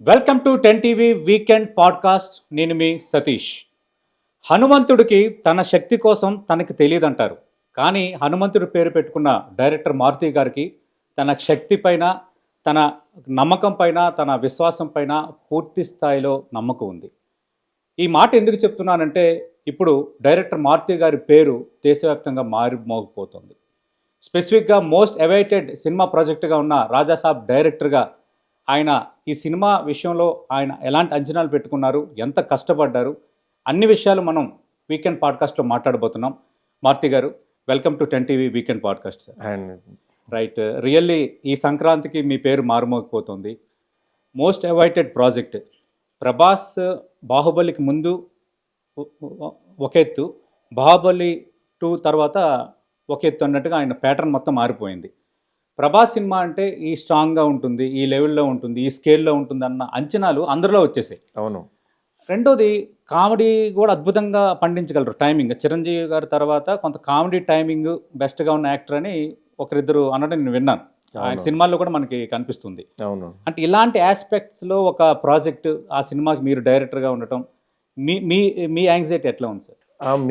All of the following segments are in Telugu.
Welcome to 10 TV weekend podcast. నేను మీ సతీష్. హనుమంతుడికి తన శక్తి కోసం తనకి తెలియదంటారు. కానీ హనుమంతుడి పేరు పెట్టుకున్న డైరెక్టర్ మారుతి గారికి తన శక్తి పైన, తన నమ్మకం పైన, తన విశ్వాసం పైన పూర్తి స్థాయిలో నమ్మకం ఉంది. ఈ మాట ఎందుకు చెప్తున్నానంటే ఇప్పుడు డైరెక్టర్ మారుతి గారి పేరు దేశవ్యాప్తంగా మారిమోగిపోతుంది. స్పెసిఫిక్గా మోస్ట్ అవైటెడ్ సినిమా ప్రాజెక్టుగా ఉన్న రాజాసాబ్ డైరెక్టర్గా ఆయన ఈ సినిమా విషయంలో ఆయన ఎలాంటి అంచనాలు పెట్టుకున్నారు, ఎంత కష్టపడ్డారు, అన్ని విషయాలు మనం వీకెండ్ పాడ్కాస్ట్లో మాట్లాడబోతున్నాం. Maruthi garu, welcome to 10 TV weekend podcast sir. And right, really ఈ సంక్రాంతికి మీ పేరు మారుమోగిపోతుంది. Most awaited project. ప్రభాస్ బాహుబలికి ముందు ఒక ఎత్తు, బాహుబలి 2 తర్వాత ఒక ఎత్తు అన్నట్టుగా ఆయన ప్యాటర్న్ మొత్తం మారిపోయింది. ప్రభాస్ సినిమా అంటే ఈ స్ట్రాంగ్గా ఉంటుంది, ఈ లెవెల్లో ఉంటుంది, ఈ స్కేల్లో ఉంటుంది అన్న అంచనాలు అందరిలో వచ్చేసాయి. అవును. రెండోది, కామెడీ కూడా అద్భుతంగా పండించగలరు. టైమింగ్ చిరంజీవి గారి తర్వాత కొంత కామెడీ టైమింగ్ బెస్ట్గా ఉన్న యాక్టర్ అని ఒకరిద్దరు అనడం నేను విన్నాను. ఆయన సినిమాల్లో కూడా మనకి కనిపిస్తుంది. అవును. అంటే ఇలాంటి ఆస్పెక్ట్స్లో ఒక ప్రాజెక్ట్, ఆ సినిమాకి మీరు డైరెక్టర్గా ఉండటం, మీ మీ మీ యాంగ్జైటీ ఎట్లా ఉంది సార్?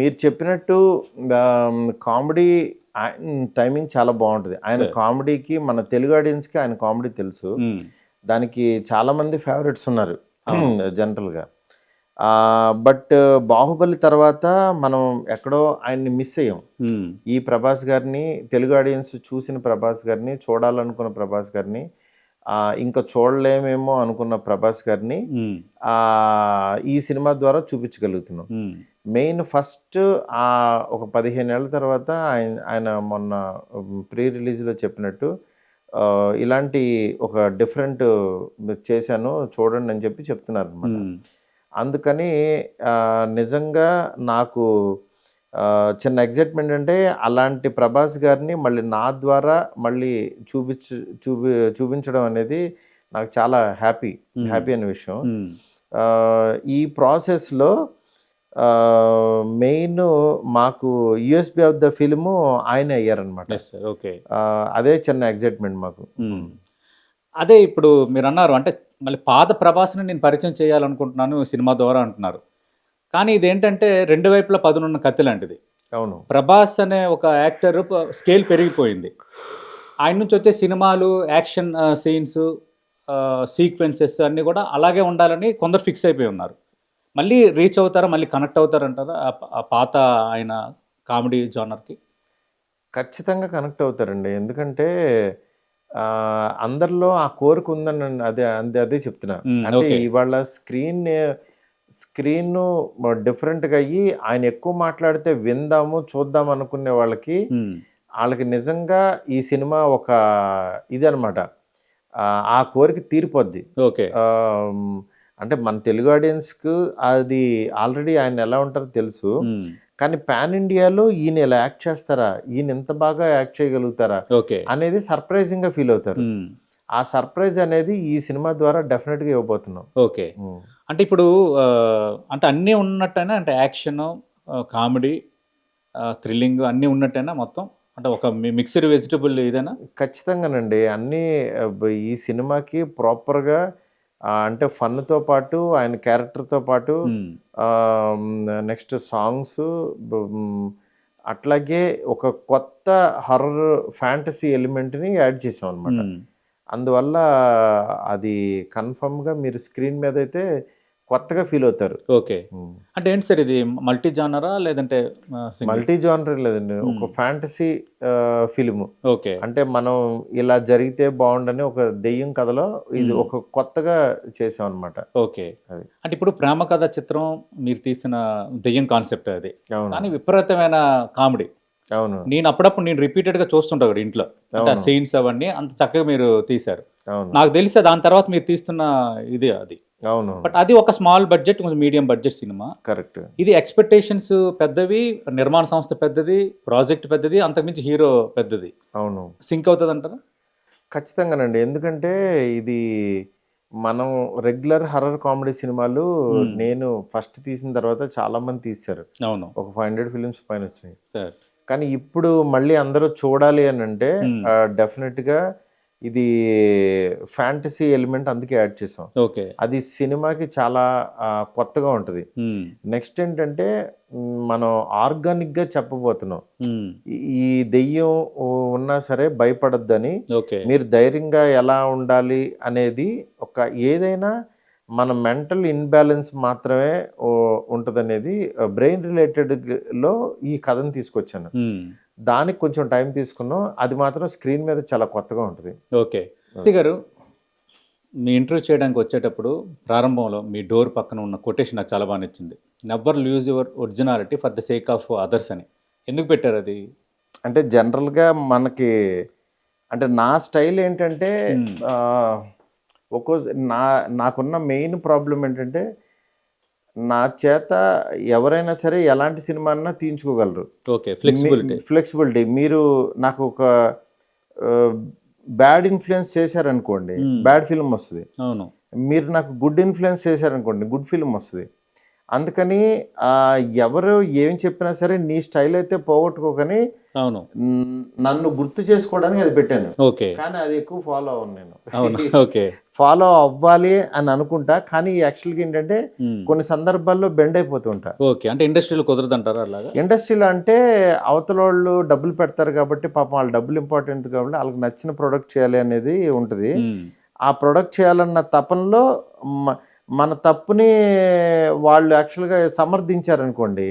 మీరు చెప్పినట్టు కామెడీ టైమింగ్ చాలా బాగుంటుంది. ఆయన కామెడీకి, మన తెలుగు ఆడియన్స్కి ఆయన కామెడీ తెలుసు. దానికి చాలామంది ఫేవరెట్స్ ఉన్నారు జనరల్గా. బట్ బాహుబలి తర్వాత మనం ఎక్కడో ఆయన్ని మిస్ అయ్యాం. ఈ ప్రభాస్ గారిని, తెలుగు ఆడియన్స్ చూసిన ప్రభాస్ గారిని, చూడాలనుకున్న ప్రభాస్ గారిని, ఇంకా చూడలేమేమో అనుకున్న ప్రభాస్ గారిని ఈ సినిమా ద్వారా చూపించగలుగుతున్నాం. మెయిన్ ఫస్ట్ ఒక 15 ఏళ్ళ తర్వాత ఆయన మొన్న ప్రీ రిలీజ్లో చెప్పినట్టు ఇలాంటి ఒక డిఫరెంట్ చేశాను చూడండి అని చెప్పి చెప్తున్నారు అనమాట. అందుకని నిజంగా నాకు చిన్న ఎగ్జైట్మెంట్ అంటే అలాంటి ప్రభాస్ గారిని మళ్ళీ నా ద్వారా మళ్ళీ చూపించడం అనేది నాకు చాలా హ్యాపీ అనే విషయం. ఈ ప్రాసెస్లో మెయిన్ మాకు యూఎస్బీ ఆఫ్ ద ఫిల్ము ఆయన అయ్యారనమాట. అదే చిన్న ఎగ్జైట్మెంట్ మాకు. అదే ఇప్పుడు మీరు అన్నారు, అంటే మళ్ళీ పాత ప్రభాస్ని నేను పరిచయం చేయాలనుకుంటున్నాను సినిమా ద్వారా అంటున్నారు. కానీ ఇదేంటంటే రెండు వైపులా పదునున్న కత్తి లాంటిది. అవును. ప్రభాస్ అనే ఒక యాక్టర్ స్కేల్ పెరిగిపోయింది. ఆయన నుంచి వచ్చే సినిమాలు, యాక్షన్ సీన్స్, సీక్వెన్సెస్ అన్నీ కూడా అలాగే ఉండాలని కొందరు ఫిక్స్ అయిపోయి ఉన్నారు. మళ్ళీ రీచ్ అవుతారా, మళ్ళీ కనెక్ట్ అవుతారంటారా ఆ పాత ఆయన కామెడీ జానర్కి? ఖచ్చితంగా కనెక్ట్ అవుతారండి. ఎందుకంటే అందరిలో ఆ కోరిక ఉందని అదే చెప్తున్నా. అంటే ఇవాళ స్క్రీన్ డిఫరెంట్గా అయ్యి ఆయన ఎక్కువ మాట్లాడితే విందాము, చూద్దాం అనుకునే వాళ్ళకి నిజంగా ఈ సినిమా ఒక ఇది అనమాట. ఆ కోరిక తీరిపోద్ది. ఓకే. అంటే మన తెలుగు ఆడియన్స్కు అది ఆల్రెడీ ఆయన ఎలా ఉంటారో తెలుసు. కానీ పాన్ ఇండియాలో ఈయన ఇలా యాక్ట్ చేస్తారా, ఈయన ఎంత బాగా యాక్ట్ చేయగలుగుతారా అనేది సర్ప్రైజింగ్గా ఫీల్ అవుతారు. ఆ సర్ప్రైజ్ అనేది ఈ సినిమా ద్వారా డెఫినెట్గా ఇవ్వబోతున్నాం. ఓకే. అంటే ఇప్పుడు అంటే అన్నీ ఉన్నట్టేనా, అంటే యాక్షన్, కామెడీ, థ్రిల్లింగ్ అన్నీ ఉన్నట్టేనా మొత్తం? అంటే ఒక మిక్స్డ్ వెజిటబుల్ ఇదేనా? ఖచ్చితంగానండి. అన్నీ ఈ సినిమాకి ప్రాపర్గా అంటే ఫన్తో పాటు ఆయన క్యారెక్టర్తో పాటు నెక్స్ట్ సాంగ్స్, అట్లాగే ఒక కొత్త హర్రర్ ఫ్యాంటసీ ఎలిమెంట్ని యాడ్ చేసాం అనమాట. అందువల్ల అది కన్ఫర్మ్గా మీరు స్క్రీన్ మీద అయితే కొత్తగా ఫీల్ అవుతారు. ఓకే. అంటే ఏంటి సార్, ఇది మల్టీ జానరా లేదంటే? మల్టీ జానర్ లేదండి, ఒక ఫ్యాంటసీ ఫిలిము. ఓకే. అంటే మనం ఇలా జరిగితే బాగుండని ఒక దెయ్యం కథలో ఇది ఒక కొత్తగా చేసాం అనమాట. ఓకే. అంటే ఇప్పుడు ప్రేమ కథ చిత్రం మీరు తీసిన దెయ్యం కాన్సెప్ట్ అది, కానీ విపరీతమైన కామెడీ. అవును. నేను అప్పుడప్పుడు రిపీటెడ్గా చూస్తుంటా కూడా ఇంట్లో. అంటే ఆ సీన్స్ అవన్నీ అంత చక్కగా మీరు తీశారు. నాకు తెలిసి దాని తర్వాత మీరు తీస్తున్న ఇది అది. అవును. బట్ అది ఒక స్మాల్ బడ్జెట్, కొంచెం మీడియం బడ్జెట్ సినిమా. కరెక్ట్. ఇది ఎక్స్పెక్టేషన్స్ పెద్దవి, నిర్మాణ సంస్థ పెద్దది, ప్రాజెక్ట్ పెద్దది, అంతకుమించి హీరో పెద్దది. అవును. సింక్ అవుతుంది అంటారా? ఖచ్చితంగానండి. ఎందుకంటే ఇది మనం రెగ్యులర్ హర్రర్ కామెడీ సినిమాలు నేను ఫస్ట్ తీసిన తర్వాత చాలా మంది తీశారు. అవును. ఒక 500 ఫిలిమ్స్ పైన వచ్చినాయి. సార్, కానీ ఇప్పుడు మళ్ళీ అందరూ చూడాలి అని అంటే డెఫినెట్గా ఇది ఫ్యాంటసీ ఎలిమెంట్ అందుకే యాడ్ చేసాం. ఓకే. అది సినిమాకి చాలా కొత్తగా ఉంటుంది. నెక్స్ట్ ఏంటంటే మనం ఆర్గానిక్గా చెప్పబోతున్నాం. ఈ దెయ్యం ఉన్నా సరే భయపడొద్దని, ఓకే. మీరు ధైర్యంగా ఎలా ఉండాలి అనేది ఏదైనా మన మెంటల్ ఇన్బ్యాలెన్స్ మాత్రమే ఉంటుందనేది బ్రెయిన్ రిలేటెడ్లో ఈ కథను తీసుకొచ్చాను. దానికి కొంచెం టైం తీసుకున్నాం. అది మాత్రం స్క్రీన్ మీద చాలా కొత్తగా ఉంటుంది. ఓకే. మూర్తి గారు, మీ ఇంటర్వ్యూ చేయడానికి వచ్చేటప్పుడు ప్రారంభంలో మీ డోర్ పక్కన ఉన్న కొటేషన్ నాకు చాలా బాగా నచ్చింది. Never lose your originality for the sake of others అని. ఎందుకు పెట్టారు అది? అంటే జనరల్గా మనకి అంటే నా స్టైల్ ఏంటంటే నాకున్న మెయిన్ ప్రాబ్లం ఏంటంటే నా చేత ఎవరైనా సరే ఎలాంటి సినిమా అన్నా తీయించుకోగలరు. ఓకే. ఫ్లెక్సిబిలిటీ. మీరు నాకు ఒక బ్యాడ్ ఇన్ఫ్లుయెన్స్ చేశారనుకోండి, బ్యాడ్ ఫిల్మ్ వస్తుంది. అవును. మీరు నాకు గుడ్ ఇన్ఫ్లుయెన్స్ చేశారనుకోండి, గుడ్ ఫిల్మ్ వస్తుంది. అందుకని ఎవరు ఏం చెప్పినా సరే నీ స్టైల్ అయితే పోగొట్టుకోకని అవును నన్ను గుర్తు చేసుకోవడానికి అది పెట్టాను. ఓకే. కానీ అది ఎక్కువ ఫాలో అవ్వను నేను. ఓకే. ఫాలో అవ్వాలి అని అనుకుంటా, కానీ యాక్చువల్గా ఏంటంటే కొన్ని సందర్భాల్లో బెండ్ అయిపోతుంటా. ఓకే. అంటే ఇండస్ట్రీలో కుదరదు అంటారా? అలాగా ఇండస్ట్రీలో అంటే అవతల వాళ్ళు డబ్బులు పెడతారు కాబట్టి పాపం వాళ్ళ డబ్బులు ఇంపార్టెంట్ కాబట్టి వాళ్ళకి నచ్చిన ప్రొడక్ట్ చేయాలి అనేది ఉంటుంది. ఆ ప్రొడక్ట్ చేయాలన్న తపనలో మన తప్పుని వాళ్ళు యాక్చువల్గా సమర్థించారనుకోండి,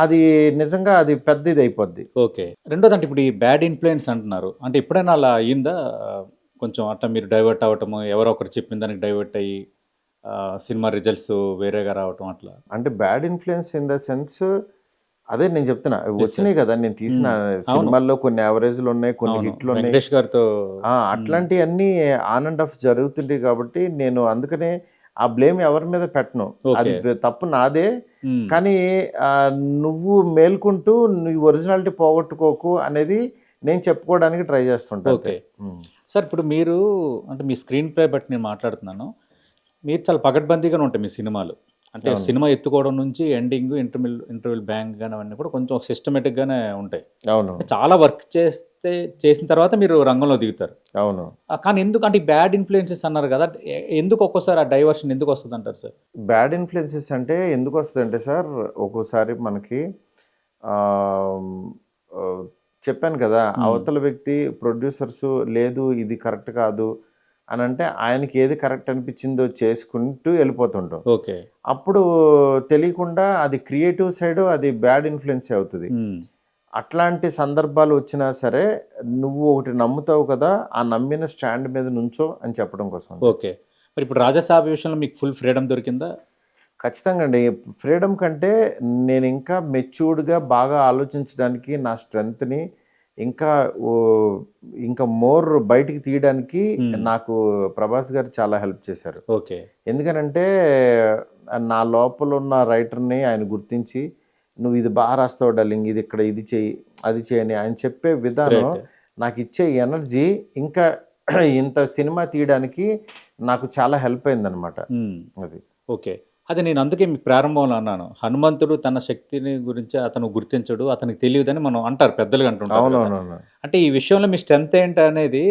అది నిజంగా అది పెద్ద ఇది అయిపోద్ది. ఓకే. రెండోది అంటే ఇప్పుడు ఈ బ్యాడ్ ఇన్ఫ్లుయెన్స్ అంటున్నారు, అంటే ఎప్పుడైనా అలా అయ్యిందా? కొంచెం అట్లా మీరు డైవర్ట్ అవ్వటము, ఎవరో ఒకరు చెప్పిన దానికి డైవర్ట్ అయ్యి సినిమా రిజల్ట్స్ వేరేగా రావటం అట్లా? అంటే bad influence in the sense అదే నేను చెప్తున్నా, వచ్చినాయి కదా నేను తీసిన సినిమాల్లో కొన్ని యావరేజ్లు ఉన్నాయి, కొన్ని హిట్లు ఉన్నాయి. వెంకటేష్ గారితో అట్లాంటివన్నీ ఆన్ అండ్ ఆఫ్ జరుగుతుంటాయి కాబట్టి నేను అందుకనే ఆ బ్లేమ్ ఎవరి మీద పెట్టను. అది తప్పు నాదే. కానీ నువ్వు మేల్కుంటూ నువ్వు ఒరిజినాలిటీ పోగొట్టుకోకు అనేది నేను చెప్పుకోవడానికి ట్రై చేస్తుంటాను. Okay sir. ఇప్పుడు మీరు అంటే మీ స్క్రీన్ ప్లే బట్టి నేను మాట్లాడుతున్నాను, మీరు చాలా పకడ్బందీగానే ఉంటాయి మీ సినిమాలు. అంటే సినిమా ఎత్తుకోవడం నుంచి ఎండింగ్, ఇంటర్వెల్ బ్యాంక్ కానీ అవన్నీ కూడా కొంచెం సిస్టమేటిక్గానే ఉంటాయి. అవును. చాలా వర్క్ చేసిన తర్వాత మీరు రంగంలో దిగుతారు. అవును. కానీ ఎందుకు అంటే బ్యాడ్ ఇన్ఫ్లుయెన్సెస్ అన్నారు కదా, ఎందుకు ఒక్కోసారి ఆ డైవర్షన్ ఎందుకు వస్తుంది అంటారు సార్? బ్యాడ్ ఇన్ఫ్లుయెన్సెస్ అంటే ఎందుకు వస్తుంది అంటే సార్, ఒక్కోసారి మనకి చెప్పాను కదా, అవతల వ్యక్తి ప్రొడ్యూసర్స్ లేదు ఇది కరెక్ట్ కాదు అని అంటే ఆయనకి ఏది కరెక్ట్ అనిపించిందో చేసుకుంటూ వెళ్ళిపోతుంటాం. ఓకే. అప్పుడు తెలియకుండా అది క్రియేటివ్ సైడ్ అది బ్యాడ్ ఇన్ఫ్లుయెన్స్ అవుతుంది. అట్లాంటి సందర్భాలు వచ్చినా సరే నువ్వు ఒకటి నమ్ముతావు కదా, ఆ నమ్మిన స్టాండ్ మీద నుంచో అని చెప్పడం కోసం. ఓకే. మరి ఇప్పుడు రాజాసాబ్ విషయంలో మీకు ఫుల్ ఫ్రీడమ్ దొరికిందా? ఖచ్చితంగా అండి. ఫ్రీడమ్ కంటే నేను ఇంకా మెచ్యూర్డ్గా బాగా ఆలోచించడానికి, నా స్ట్రెంగ్త్ని ఇంకా మోర్ బయటికి తీయడానికి నాకు ప్రభాస్ గారు చాలా హెల్ప్ చేశారు. ఓకే. ఎందుకనంటే నా లోపల ఉన్న రైటర్ని ఆయన గుర్తించి నువ్వు ఇది బాగా రాస్తావు డార్లింగ్, ఇది ఇక్కడ ఇది చెయ్యి అది చేయని ఆయన చెప్పే విధానం, నాకు ఇచ్చే ఎనర్జీ ఇంకా ఇంత సినిమా తీయడానికి నాకు చాలా హెల్ప్ అయిందనమాట. అది ఓకే. అది నేను అందుకే మీ ప్రారంభంలో అన్నాను, హనుమంతుడు తన శక్తిని గురించి అతను గుర్తించడు, అతనికి తెలియదని మనం అంటారు, పెద్దలుగా అంటుంటారు. అవునవును. అంటే ఈ విషయంలో మీ స్ట్రెంత్ ఏంటి అనేది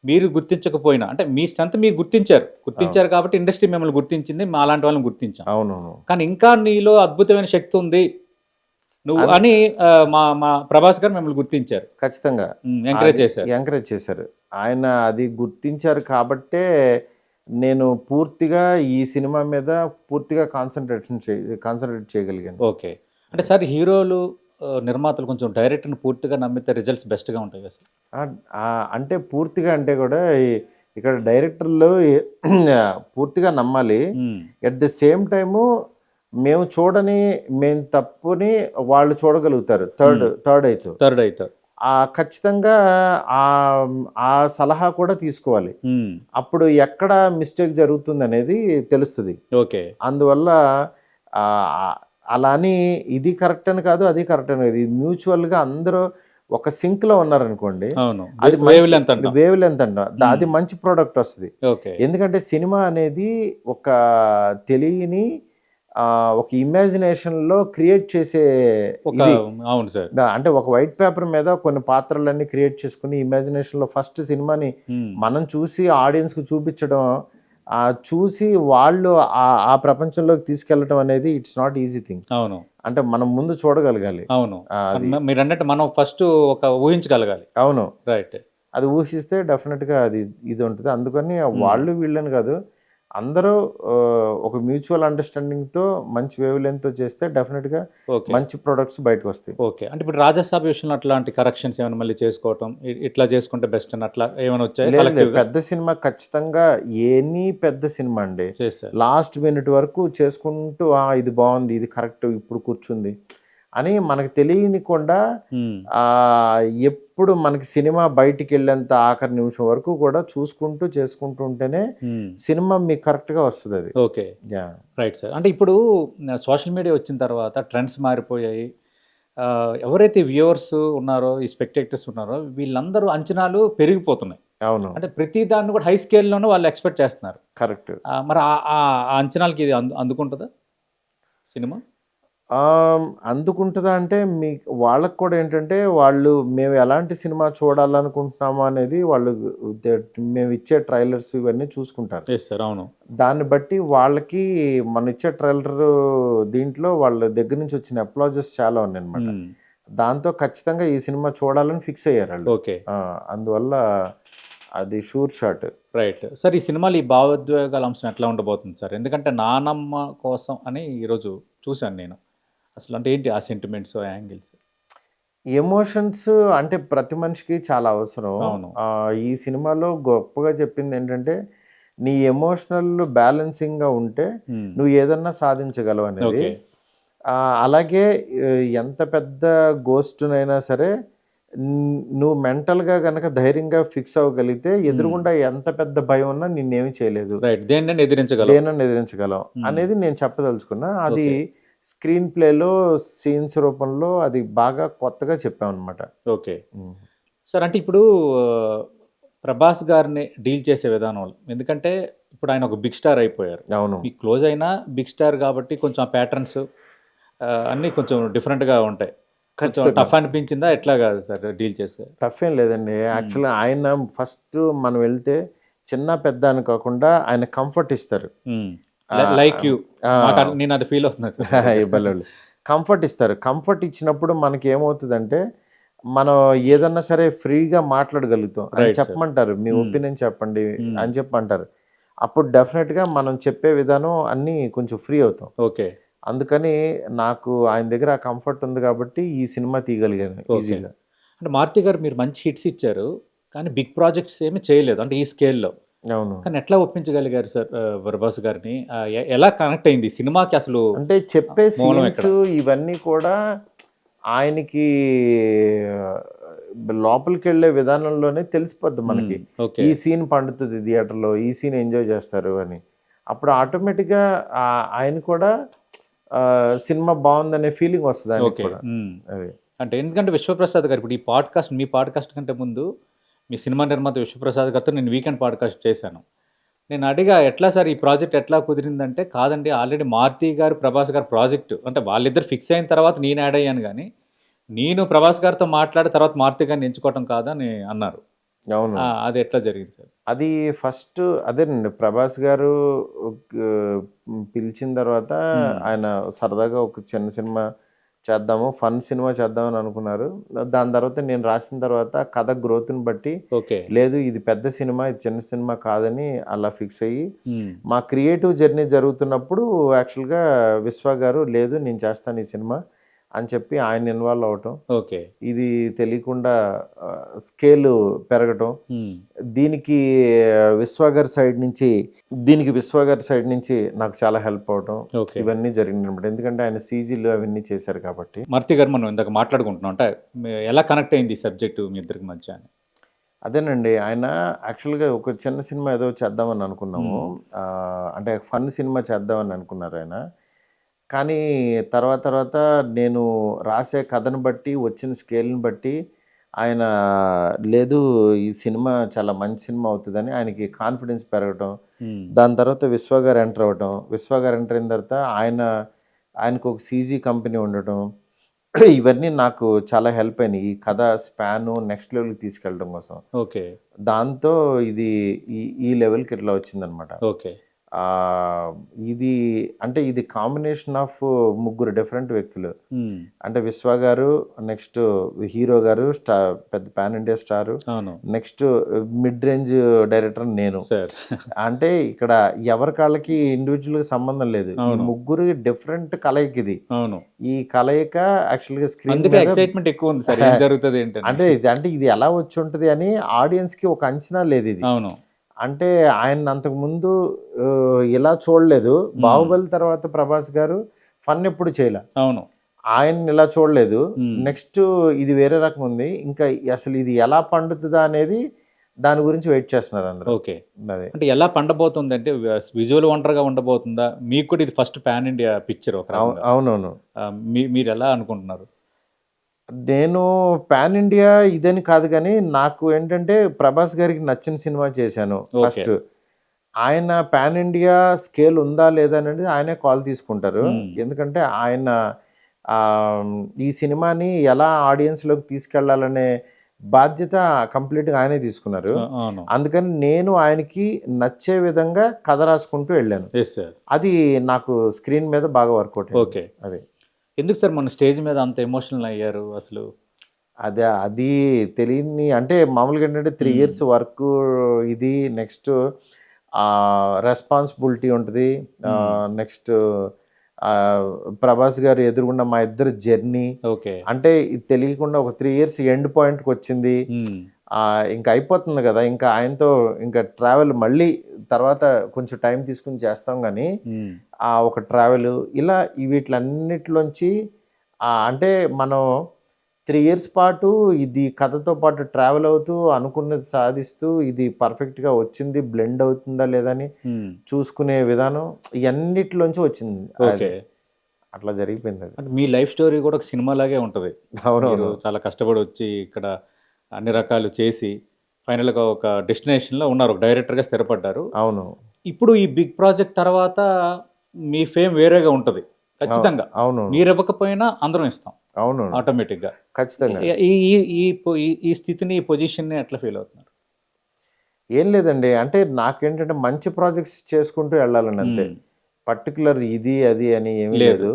మీరు గుర్తించకపోయినా, అంటే మీ స్ట్రెంత్ మీరు గుర్తించారు కాబట్టి ఇండస్ట్రీ మిమ్మల్ని గుర్తించింది, మా అలాంటి వాళ్ళని గుర్తించాం. అవునవును. కానీ ఇంకా నీలో అద్భుతమైన శక్తి ఉంది నువ్వు అని మా ప్రభాస్ గారు మిమ్మల్ని గుర్తించారు. ఖచ్చితంగా ఎంకరేజ్ చేశారు. ఆయన అది గుర్తించారు కాబట్టే నేను పూర్తిగా ఈ సినిమా మీద పూర్తిగా కాన్సన్ట్రేట్ చేయగలిగాను. ఓకే. అంటే సార్ హీరోలు నిర్మాతలు కొంచెం డైరెక్టర్ని పూర్తిగా నమ్మితే రిజల్ట్స్ బెస్ట్గా ఉంటాయి కదా సార్? అంటే పూర్తిగా అంటే కూడా ఇక్కడ డైరెక్టర్లు పూర్తిగా నమ్మాలి. ఎట్ ద సేమ్ టైము మేము తప్పుని వాళ్ళు చూడగలుగుతారు. థర్డ్ అవుతారు. ఖచ్చితంగా ఆ సలహా కూడా తీసుకోవాలి. అప్పుడు ఎక్కడ మిస్టేక్ జరుగుతుంది అనేది తెలుస్తుంది. ఓకే. అందువల్ల అలా అని ఇది కరెక్ట్ అని కాదు, అది కరెక్ట్ అని కాదు, ఇది మ్యూచువల్గా అందరూ ఒక సింక్ లో ఉన్నారనుకోండి, అది వేవ్ లెంత్ అంట, అది మంచి ప్రోడక్ట్ వస్తుంది. ఎందుకంటే సినిమా అనేది ఒక తెలియని ఒక ఇమాజినేషన్లో క్రియేట్ చేసే ఒక ఇది అవును సార్. అంటే ఒక వైట్ పేపర్ మీద కొన్ని పాత్రలన్నీ క్రియేట్ చేసుకుని ఇమాజినేషన్లో ఫస్ట్ సినిమాని మనం చూసి ఆడియన్స్కి చూపించడం, చూసి వాళ్ళు ఆ ప్రపంచంలోకి తీసుకెళ్ళడం అనేది ఇట్స్ నాట్ ఈజీ థింగ్. అవును. అంటే మనం ముందు చూడగలగాలి. అవును. అది మీరన్నట్టు మనం ఫస్ట్ ఒక ఊహించగలగాలి. అవును. రైట్. అది ఊహిస్తే డెఫినెట్గా అది ఇది ఉంటుంది. అందుకని వాళ్ళు వీళ్ళని కాదు, అందరూ ఒక మ్యూచువల్ అండర్స్టాండింగ్తో మంచి వేవ్ లెంగ్త్తో చేస్తే డెఫినెట్గా ఓకే. మంచి ప్రొడక్ట్స్ బయటకు వస్తాయి. ఓకే. అంటే ఇప్పుడు రాజసాబ్ విషయంలో అట్లాంటి కరెక్షన్స్ ఏమైనా మళ్ళీ చేసుకోవటం, ఇట్లా చేసుకుంటే బెస్ట్ అని అట్లా ఏమైనా వచ్చాయా లేదు లేదు, కలెక్టివ్‌గా? పెద్ద సినిమా ఖచ్చితంగా ఎనీ పెద్ద సినిమా అండి చేశారు. లాస్ట్ మినిట్ వరకు చేసుకుంటూ ఇది బాగుంది, ఇది కరెక్ట్, ఇప్పుడు కూర్చుంది అని మనకు తెలియనికుండా హ్మ్. ఎప్పుడు మనకి సినిమా బయటికి వెళ్ళేంత ఆఖరి నిమిషం వరకు కూడా చూసుకుంటూ చేసుకుంటూ ఉంటేనే హ్మ్. సినిమా మీకు కరెక్ట్గా వస్తుంది. అది ఓకే. Right sir. అంటే ఇప్పుడు సోషల్ మీడియా వచ్చిన తర్వాత ట్రెండ్స్ మారిపోయాయి. ఎవరైతే వ్యూవర్స్ ఉన్నారో, ఈ స్పెక్టేటర్స్ ఉన్నారో వీళ్ళందరూ అంచనాలు పెరిగిపోతున్నాయి. అవును, అంటే ప్రతి దాన్ని కూడా హై స్కేల్‌లోనే వాళ్ళు ఎక్స్‌పెక్ట్ చేస్తున్నారు. కరెక్ట్. మరి ఆ అంచనాలకి ఇది అందుకుంటదా సినిమా? అందుకుంటుందా అంటే వాళ్ళకి కూడా ఏంటంటే వాళ్ళు మేము ఎలాంటి సినిమా చూడాలనుకుంటున్నాము అనేది వాళ్ళు మేము ఇచ్చే ట్రైలర్స్ ఇవన్నీ చూసుకుంటారు. Yes sir. అవును. దాన్ని బట్టి వాళ్ళకి మనం ఇచ్చే ట్రైలర్ దీంట్లో వాళ్ళ దగ్గర నుంచి వచ్చిన అప్లాజెస్ చాలా ఉన్నాయన్నమాట. హ్మ్. దాంతో ఖచ్చితంగా ఈ సినిమా చూడాలని ఫిక్స్ అయ్యారు వాళ్ళు. ఓకే. అందువల్ల అది షూర్ షాట్. రైట్. సార్ ఈ సినిమాలో ఈ భావోద్వేగాల అంశం ఎట్లా ఉండబోతుంది సార్? ఎందుకంటే నానమ్మ కోసం అని ఈరోజు చూశాను నేను. అసలు అంటే ఏంటి ఆ సెంటిమెంట్స్, ఆ యాంగిల్స్? ఎమోషన్స్ అంటే ప్రతి మనిషికి చాలా అవసరం. అవును. ఈ సినిమాలో గొప్పగా చెప్పింది ఏంటంటే, నీ ఎమోషనల్ బ్యాలెన్సింగ్‌గా ఉంటే హ్మ్. నువ్వు ఏదన్నా సాధించగలవు అనేది. ఓకే. అలాగే ఎంత పెద్ద గోస్ట్‌నైనా సరే నువ్వు మెంటల్‌గా గనక ధైర్యంగా ఫిక్స్ అవ్వగలిగితే ఎదురుగుండా ఎంత పెద్ద భయం ఉన్నా నిన్నేమి చేయలేదు. రైట్. దేన్నైనా ఎదిరించగలం. దేన్నైనా ఎదిరించగలం అనేది నేను చెప్పదలుచుకున్నా. అది ఓకే. స్క్రీన్ ప్లేలో సీన్స్ రూపంలో అది బాగా కొత్తగా చెప్పామన్నమాట. ఓకే. సార్ అంటే ఇప్పుడు ప్రభాస్ గారిని డీల్ చేసే విధానంలో ఎందుకంటే ఇప్పుడు ఆయన ఒక బిగ్ స్టార్ అయిపోయారు. అవును, మీకు క్లోజ్ అయినా బిగ్ స్టార్ కాబట్టి కొంచెం ఆ ప్యాటర్న్స్ అన్నీ కొంచెం డిఫరెంట్‌గా ఉంటాయి. కొంచెం ఖచ్చితంగా. టఫ్ అనిపించిందా? ఎట్లా కాదు సార్ డీల్ చేసారు? టఫ్ ఏం లేదండి. యాక్చువల్‌గా ఆయన ఫస్ట్ మనం వెళ్తే చిన్న, పెద్ద అని కాకుండా ఆయన కంఫర్ట్ ఇస్తారు. Like you. ఆ! నేను అది ఫీల్ అవుతున్నా సార్. భలేవాళ్ళు. కంఫర్ట్ ఇస్తారు. కంఫర్ట్ ఇచ్చినప్పుడు మనకేమవుతదంటే, మనం ఏదన్నా సరే ఫ్రీగా మాట్లాడగలుగుతాం. ఆయన రైట్ సార్. చెప్పమంటారు. మీ ఒపీనియన్ చెప్పండి అని చెప్పమంటారు. అప్పుడు డెఫినెట్‌గా మనం చెప్పే విధానం అన్నీ కొంచెం ఫ్రీ అవుతాం. ఓకే. అందుకని నాకు ఆయన దగ్గర ఆ కంఫర్ట్ ఉంది కాబట్టి ఈ సినిమా తీయగలిగాను ఓకే. ఈజీగా. అంటే మారుతి గారు మీరు మంచి హిట్స్ ఇచ్చారు. కానీ బిగ్ ప్రాజెక్ట్స్ ఏమి చేయలేదు. అంటే ఈ స్కేల్‌లో. అవును. కానీ ఎట్లా ఒప్పించగలిగారు సార్ ప్రభాస్ గారిని? ఎలా కనెక్ట్ అయింది సినిమాకి అసలు అంటే చెప్పే మూలం సీన్స్ ఎక్కడ? ఇవన్నీ కూడా ఆయనకి లోపలికెళ్ళే విధానంలోనే తెలిసిపోద్ది మనకి. ఓకే. ఈ సీన్ పండుతది థియేటర్‌లో, ఈ సీన్ ఎంజాయ్ చేస్తారు అని. అప్పుడు ఆటోమేటిక్‌గా ఆయన కూడా సినిమా బావుందనే ఫీలింగ్ వస్తది ఆయనకి ఓకే. కూడా. అది. అంటే ఎందుకంటే విశ్వప్రసాద్ గారు ఇప్పుడు మీ పాడ్‌కాస్ట్ కంటే ముందు మీ సినిమా నిర్మాత విశ్వప్రసాద్ గారితో నేను వీకెండ్ పాడ్‌కాస్ట్ చేశాను. నేను అడిగా, "ఎట్లా సార్ ఈ ప్రాజెక్ట్ ఎట్లా కుదిరిందంటే," "కాదండి ఆల్రెడీ మారుతి గారు, ప్రభాస్ గారు ప్రాజెక్ట్ అంటే వాళ్ళిద్దరు ఫిక్స్ అయిన తర్వాత నేను యాడ్ అయ్యాను గానీ, నేను ప్రభాస్ గారితో మాట్లాడి తర్వాత మారుతి గారిని ఎంచుకోవటం కాదని" అన్నారు. అవును. అది ఎట్లా జరిగింది సార్? అది ఫస్ట్ అదేనండి. ప్రభాస్ గారు పిలిచిన తర్వాత ఆయన సరదాగా ఒక చిన్న సినిమా చేద్దాము, ఫన్ సినిమా చేద్దామని అనుకున్నారు. దాని తర్వాత నేను రాసిన తర్వాత కథ గ్రోత్‌ని బట్టి ఓకే. లేదు ఇది పెద్ద సినిమా, ఇది చిన్న సినిమా కాదని అలా ఫిక్స్ అయ్యి, మా క్రియేటివ్ జర్నీ జరుగుతున్నప్పుడు యాక్చువల్‌గా విశ్వ గారు లేదు నేను చేస్తాను ఈ సినిమా అని చెప్పి ఆయన ఇన్వాల్వ్ అవ్వటం. ఓకే. ఇది తెలియకుండా స్కేలు పెరగటం. దీనికి విశ్వ గారి సైడ్ నుంచి నాకు చాలా హెల్ప్ అవ్వటం. ఓకే. ఇవన్నీ జరిగినాయన్నమాట. ఎందుకంటే ఆయన సీజీలు అవన్నీ చేశారు కాబట్టి. మారుతి గారు మనం ఇందాక మాట్లాడుకుంటున్నాం. అంటే ఎలా కనెక్ట్ అయింది ఈ సబ్జెక్టు మీ ఇద్దరికి మధ్య అని? అదేనండి. ఆయన యాక్చువల్‌గా ఒక చిన్న సినిమా ఏదో చేద్దామని అనుకున్నాము. అంటే ఫన్ సినిమా చేద్దామని అనుకున్నారు ఆయన. కానీ తర్వాత నేను రాసే కథను బట్టి, వచ్చిన స్కేల్‌ని బట్టి ఆయన లేదు ఈ సినిమా చాలా మంచి సినిమా అవుతుందని ఆయనకి కాన్ఫిడెన్స్ పెరగటం. దాని తర్వాత విశ్వ గారు ఎంటర్ అవ్వటం. విశ్వ గారు ఎంటర్ అయిన తర్వాత ఆయనకు ఒక సీజీ కంపెనీ ఉండటం. ఇవన్నీ నాకు చాలా హెల్ప్ అయినాయి. ఈ కథ స్పాను నెక్స్ట్ లెవెల్‌కి తీసుకెళ్ళడం కోసం. ఓకే. దాంతో ఇది ఈ లెవెల్‌కి ఇట్లా వచ్చిందనమాట. ఓకే. ఇది అంటే ఇది కాంబినేషన్ ఆఫ్ ముగ్గురు డిఫరెంట్ వ్యక్తులు. హ్మ్. అంటే విశ్వ గారు, నెక్స్ట్ హీరో గారు, పెద్ద పాన్ ఇండియా స్టారు. అవును. నెక్స్ట్ మిడ్ రేంజ్ డైరెక్టర్ నేను. సార్. అంటే ఇక్కడ ఎవరి కాళ్ళకి ఇండివిజువల్‌గా సంబంధం లేదు. ఈ అవును. ముగ్గురు డిఫరెంట్ కలయిక ఇది. అవును. ఈ కలయిక యాక్చువల్‌గా స్క్రీన్ అందుకే మీద ఎక్సైట్‌మెంట్ ఎక్కువ ఉంది సార్. ఏం జరుగుతది ఏంటని. అంటే ఇది ఎలా వచ్చుంటది అని ఆడియన్స్‌కి ఒక అంచనా లేదిది. అవును. అంటే ఆయన్ని అంతకుముందు ఇలా చూడలేదు. 'బాహుబలి' తర్వాత ప్రభాస్ గారు ఫన్ ఎప్పుడు చేయలా. అవును. ఆయన్ని ఇలా చూడలేదు. హ్మ్. నెక్స్ట్ ఇది వేరే రకం ఉంది. ఇంకా అసలు ఇది ఎలా పండుతదా అనేది దాని గురించి వెయిట్ చేస్తున్నారు అందరూ. ఓకే. అదే. అంటే ఎలా పండబోతుందంటే విజువల్ వండర్‌గా ఉండబోతుందా? మీకు కూడా ఇది ఫస్ట్ పాన్ ఇండియా పిక్చర్ ఒక రకంగా. అవునవును. మీరెలా అనుకుంటున్నారు? నేను పాన్ ఇండియా ఇదని కాదు గానీ, నాకు ఏంటంటే ప్రభాస్ గారికి నచ్చిన సినిమా చేశాను ఓకే. ఫస్ట్. ఆయన పాన్ ఇండియా స్కేల్ ఉందా లేదా అనేది ఆయనే కాల్ తీసుకుంటారు. హ్మ్. ఎందుకంటే ఆయన ఈ సినిమాని ఎలా ఆడియన్స్‌లోకి తీసుకెళ్లాలనే బాధ్యత కంప్లీట్‌గా ఆయనే తీసుకున్నారు. అవును. అందుకని నేను ఆయనకి నచ్చే విధంగా కథ రాసుకుంటూ వెళ్ళాను. Yes sir. అది నాకు స్క్రీన్ మీద బాగా వర్కౌట్ అయింది. ఓకే. అది. ఎందుకు సార్ మన స్టేజ్ మీద అంత ఎమోషనల్ అయ్యారు అసలు? అది తెలియని అంటే మామూలుగా ఏంటంటే 3 ఇయర్స్ వర్క్ ఇది నెక్స్ట్ రెస్పాన్సిబిలిటీ ఉంటుంది. నెక్స్ట్ ప్రభాస్ గారు ఎదురుగుండా మా ఇద్దరి జర్నీ. ఓకే. అంటే ఇది తెలియకుండా ఒక 3 ఇయర్స్ ఎండ్ పాయింట్‌కి వచ్చింది. హ్మ్. ఇంకా అయిపోతుంది కదా! ఇంకా ఆయనతో ఇంకా ట్రావెల్ మళ్ళీ తర్వాత కొంచెం టైం తీసుకొని చేస్తాం గానీ, హ్మ్. ఒక ట్రావెలు ఇలా వీటిలన్నిటిలోంచి అంటే మనం 3 ఇయర్స్ పాటు ఇది కథతో పాటు ట్రావెల్ అవుతూ అనుకున్నది సాధిస్తూ ఇది పర్ఫెక్ట్‌గా వచ్చింది. బ్లెండ్ అవుతుందా లేదా అని హ్మ్. చూసుకునే విధానం ఇయన్నిటిలోంచి వచ్చింది. ఓకే. అట్లా జరిగిపోయిందది. అంటే మీ లైఫ్ స్టోరీ కూడా ఒక సినిమాలాగే ఉంటది. మీరు అవునవును. చాలా కష్టపడి వచ్చి ఇక్కడ అన్ని రకాలు చేసి ఫైనల్‌గా ఒక డెస్టినేషన్‌లో ఉన్నారు. ఒక డైరెక్టర్‌గా స్థిరపడ్డారు. అవును. ఇప్పుడు ఈ బిగ్ ప్రాజెక్ట్ తర్వాత మీ ఫేమ్ వేరేగా ఉంటది. ఖచ్చితంగా. అవునవును. మీరివ్వకపోయినా అందరం ఇస్తాం అవునవును. ఆటోమేటిక్‌గా. ఖచ్చితంగా. ఈ ఈ ఈ పొ ఈ ఈ స్థితిని, ఈ పొజిషన్‌ని ఎట్లా ఫీల్ అవుతున్నారు? ఏం లేదండి. అంటే నాకేంటంటే మంచి ప్రాజెక్ట్స్ చేసుకుంటూ వెళ్ళాలండి అంతే. హ్మ్. పర్టిక్యులర్ ఇది, అది అని ఏమీ లేదు. లేదు.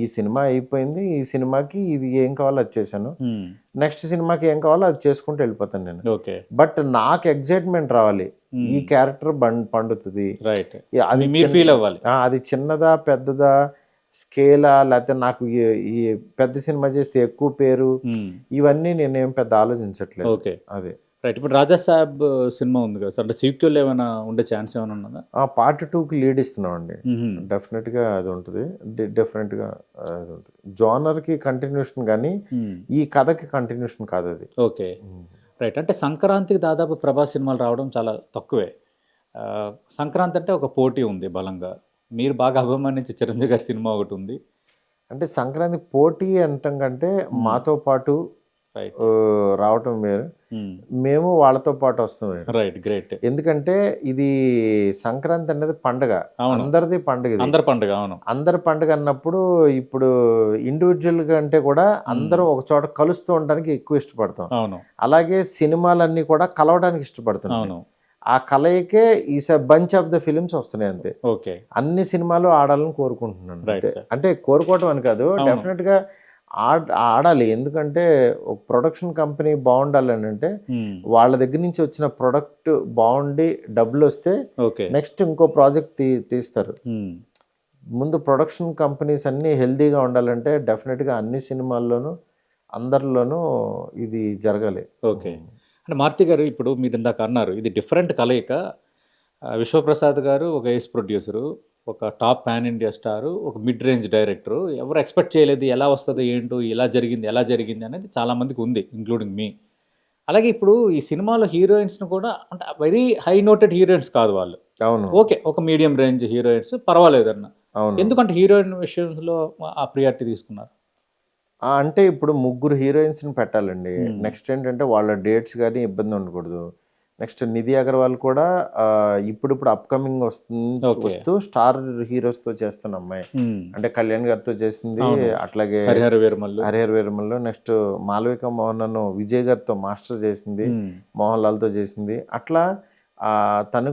ఈ సినిమా అయిపోయింది. ఈ సినిమాకి ఇది ఏం కావాలో అది చేశాను. హ్మ్. నెక్స్ట్ సినిమాకి ఏం కావాలో అది చేసుకుంటూ వెళ్ళిపోతాను నేను. ఓకే. బట్ నాకు ఎక్సైట్‌మెంట్ రావాలి. ఈ హ్మ్. క్యారెక్టర్ పండుతది. రైట్. అది మీరు ఫీల్ అవ్వాలి. అది చిన్నదా? పెద్దదా? స్కేలా? లేతే నాకు ఈ పెద్ద సినిమా చేస్తే ఎక్కువ పేరు హ్మ్. ఇవన్నీ నేనేం పెద్ద ఆలోచించట్లేదు. ఓకే. అదే. రైట్. ఇప్పుడు 'రాజా సాబ్' సినిమా ఉంది కదా సార్. అంటే సీక్వెల్ ఏమైనా ఉండే ఛాన్స్ ఏమైనా ఉన్నదా? పార్ట్ 2కి లీడ్ ఇస్తున్నామండి. హుహు. డెఫినెట్‌గా అది ఉంటది. డిఫరెంట్‌గా అది ఉంటది. జోనర్‌కి కంటిన్యూషన్ గానీ, హ్మ్. ఈ కథకి కంటిన్యూషన్ కాదది. ఓకే. రైట్. అంటే సంక్రాంతికి దాదాపు 'ప్రభాస్' సినిమాలు రావడం చాలా తక్కువే. సంక్రాంతి అంటే ఒక పోటీ ఉంది బలంగా. మీరు బాగా అభిమానించే 'చిరంజీవి' గారి సినిమా ఒకటుంది. అంటే సంక్రాంతి పోటీ అనటం కంటే మాతో పాటు రైట్. రావటం వేరు. హ్మ్. మేము వాళ్ళతో పాటు వస్తాం వేరు. రైట్. గ్రేట్. ఎందుకంటే ఇది సంక్రాంతి అనేది పండగ. అవును. అందరిది పండగ ఇది. అందరి పండుగ. అవును. అందరి పండగ అన్నప్పుడు ఇప్పుడు ఇండివిజువల్‌గా అంటే కూడా అందరూ ఒక చోట కలుస్తూ ఉండడానికి ఎక్కువ ఇష్టపడతాం. అవును. అలాగే సినిమాలన్నీ కూడా కలవడానికి ఇష్టపడుతుంటాయి. అవును. ఆ కలయికే బంచ్ ఆఫ్ ద ఫిల్మ్స్ వస్తున్నాయి అంతే. ఓకే. అన్ని సినిమాలు ఆడాలని కోరుకుంటున్నాను రైట్ అంతే. సార్. అంటే కోరుకోవటం అని కాదు. అవును. డెఫినిట్‌గా ఆడాలి. ఎందుకంటే ఒక ప్రొడక్షన్ కంపెనీ బావుండాలనంటే హ్మ్. వాళ్ళ దగ్గర నుంచి వచ్చిన ప్రొడక్ట్ బావుండి డబ్బులొస్తే ఓకే. నెక్స్ట్ ఇంకో ప్రాజెక్ట్ తీస్తారు. హ్మ్. ముందు ప్రొడక్షన్ కంపెనీస్ అన్నీ హెల్తీగా ఉండాలంటే డెఫినిట్‌గా అన్ని సినిమాల్లోనూ అందరిలోనూ ఇది జరగాలి. ఓకే. అంటే మారుతి గారు ఇప్పుడు మీరిందాక అన్నారు. ఇది డిఫరెంట్ కలయిక. విశ్వప్రసాద్ గారు ఒక ఏస్ ప్రొడ్యూసరు, ఒక టాప్ పాన్ ఇండియా స్టారు, ఒక మిడ్ రేంజ్ డైరెక్టరు. ఎవరు ఎక్స్‌పెక్ట్ చేయలేదు. ఎలా వస్తది? ఏంటో? ఇలా జరిగింది, ఎలా జరిగింది అనేది చాలామందికి ఉంది. ఇంక్లూడింగ్ మీ. అలాగే ఇప్పుడు ఈ సినిమాలో హీరోయిన్స్‌ని కూడా అంటే వెరీ హై నోటెడ్ హీరోయిన్స్ కాదు వాళ్ళు. అవును. ఓకే. ఒక మీడియం రేంజ్ హీరోయిన్స్ పర్వాలేదన్న. అవును. ఎందుకంటే హీరోయిన్ విషయంలో ఆ ప్రియారిటీ తీసుకున్నారు? అంటే ఇప్పుడు ముగ్గురు హీరోయిన్స్ని పెట్టాలండి. Hmm. నెక్స్ట్ ఏంటంటే వాళ్ళ డేట్స్ కానీ ఇబ్బంది ఉండకూడదు. నెక్స్ట్ నిధి అగర్వాల్ కూడా ఇప్పుడిప్పుడు అప్కమింగ్ Okay. వస్తూ స్టార్ హీరోస్తో చేస్తున్న అమ్మాయి. Hmm. అంటే కళ్యాణ్ గారితో చేసింది, అవును. అట్లాగే హరిహర వీరమల్లు. హరిహర వీరమల్లో. నెక్స్ట్ మాళవిక మోహన్ విజయ్ గారితో మాస్టర్ చేసింది, Hmm. మోహన్ లాల్తో చేసింది. అట్లా తను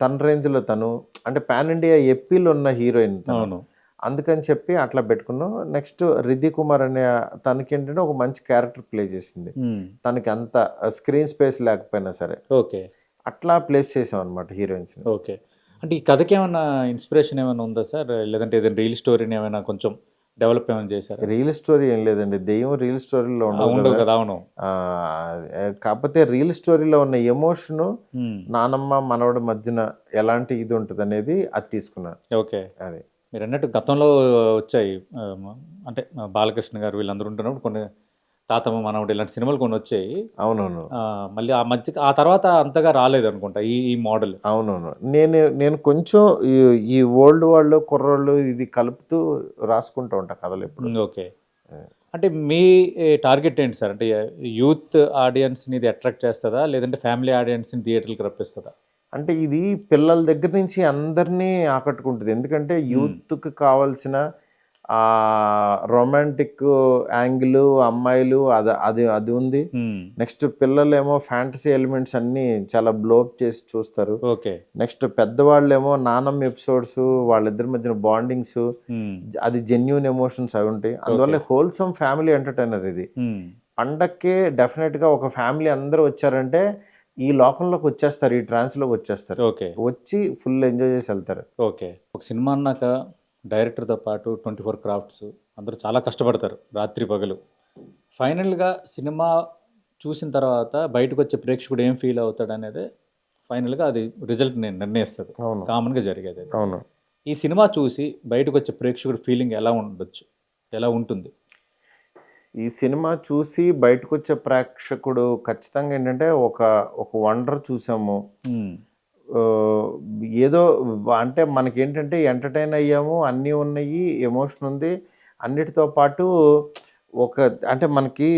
తన రేంజ్లో తను అంటే పాన్ ఇండియా ఎప్పీలు ఉన్న హీరోయిన్ తను. అవును. అందుకని చెప్పి అట్లా పెట్టుకున్నాం. నెక్స్ట్ రిద్ధి కుమార్ అనే తనకి ఏంటంటే ఒక మంచి క్యారెక్టర్ ప్లే చేసింది. Hmm. తనకి అంత స్క్రీన్ స్పేస్ లేకపోయినా సరే ఓకే. అట్లా ప్లేస్ చేసాం అనమాట హీరోయిన్స్ని. ఓకే. అంటే ఈ కథకి ఏమన్నా ఇన్స్పిరేషన్ ఏమైనా ఉందా సార్? లేదంటే ఏదైనా రియల్ స్టోరీని ఏమైనా కొంచెం డెవలప్ ఏమైనా చేశారా? రీల్ స్టోరీ ఏం లేదండి. దెయ్యం రీల్ స్టోరీలో ఉండదు ఉండవు కదా. కదా. అవును. కాకపోతే రీల్ స్టోరీలో ఉన్న ఎమోషను Hmm. నానమ్మ మనవడి మధ్యన ఎలాంటి ఇది ఉంటుంది అనేది అది తీసుకున్నాను. ఓకే. అది మీరు అన్నట్టు గతంలో వచ్చాయి. అంటే బాలకృష్ణ గారు వీళ్ళందరూ ఉంటున్నప్పుడు కొన్ని తాతమ్మ మనవడు ఇలాంటి సినిమాలు కొన్ని వచ్చాయి. అవునవును. మళ్ళీ ఆ మధ్య ఆ తర్వాత అంతగా రాలేదనుకుంటా ఈ ఈ మోడల్. అవునవును. నేను కొంచెం ఈ ఈ ఓల్డ్ వాళ్ళు కుర్రోళ్ళు ఇది కలుపుతూ రాసుకుంటూ ఉంటా కథలు ఎప్పుడు. ఓకే. అంటే మీ టార్గెట్ ఏంటి సార్? అంటే యూత్ ఆడియన్స్‌ని ఇది అట్రాక్ట్ చేస్తదా? లేదంటే ఫ్యామిలీ ఆడియన్స్‌ని థియేటర్‌లకి రప్పిస్తదా? అంటే ఇది పిల్లల దగ్గర నుంచి అందరినీ ఆకట్టుకుంటది. ఎందుకంటే యూత్‌కి కావాల్సిన రొమాంటిక్ యాంగిలు, అమ్మాయిలు అది అది అది ఉంది. హ్మ్. నెక్స్ట్ పిల్లలేమో ఫ్యాంటసీ ఎలిమెంట్స్ అన్నీ చాలా బ్లోఅప్ చేసి చూస్తారు. ఓకే. నెక్స్ట్ పెద్దవాళ్ళేమో నానమ్మ ఎపిసోడ్స్, వాళ్ళిద్దరి మధ్యన బాండింగ్స్, హ్మ్. అది జెన్యూన్ ఎమోషన్స్ అవి ఉంటాయి. అందువల్ల హోల్సమ్ ఫ్యామిలీ ఎంటర్‌టైనర్ ఇది. హ్మ్. పండక్కి డెఫినెట్‌గా ఒక ఫ్యామిలీ అందరూ వచ్చారంటే ఈ లోకంలోకి వచ్చేస్తారు. ఈ ట్రాన్స్‌లోకి వచ్చేస్తారు. ఓకే. వచ్చి ఫుల్ ఎంజాయ్ చేసి వెళ్తారు. ఓకే. ఒక సినిమా అన్నాక డైరెక్టర్‌తో పాటు 24 క్రాఫ్ట్స్ అందరూ చాలా కష్టపడతారు రాత్రి పగలు. ఫైనల్‌గా సినిమా చూసిన తర్వాత బయటకొచ్చే ప్రేక్షకుడు ఏం ఫీల్ అవుతాడనేదే ఫైనల్‌గా అది రిజల్ట్‌ని నిర్ణయిస్తది. అవును. కామన్‌గా జరిగేదది. అవును. ఈ సినిమా చూసి బయటకొచ్చే ప్రేక్షకుడి ఫీలింగ్ ఎలా ఉండొచ్చు? ఎలా ఉంటుంది? ఈ సినిమా చూసి బయటకొచ్చే ప్రేక్షకుడు ఖచ్చితంగా ఏంటంటే ఒక వండర్ చూసాము. హ్మ్. ఆహ్, ఏదో అంటే మనకేంటంటే ఎంటర్‌టైన్ అయ్యాము. అన్నీ ఉన్నాయి. ఎమోషన్ ఉంది. అన్నిటితో పాటు ఒక అంటే మనకి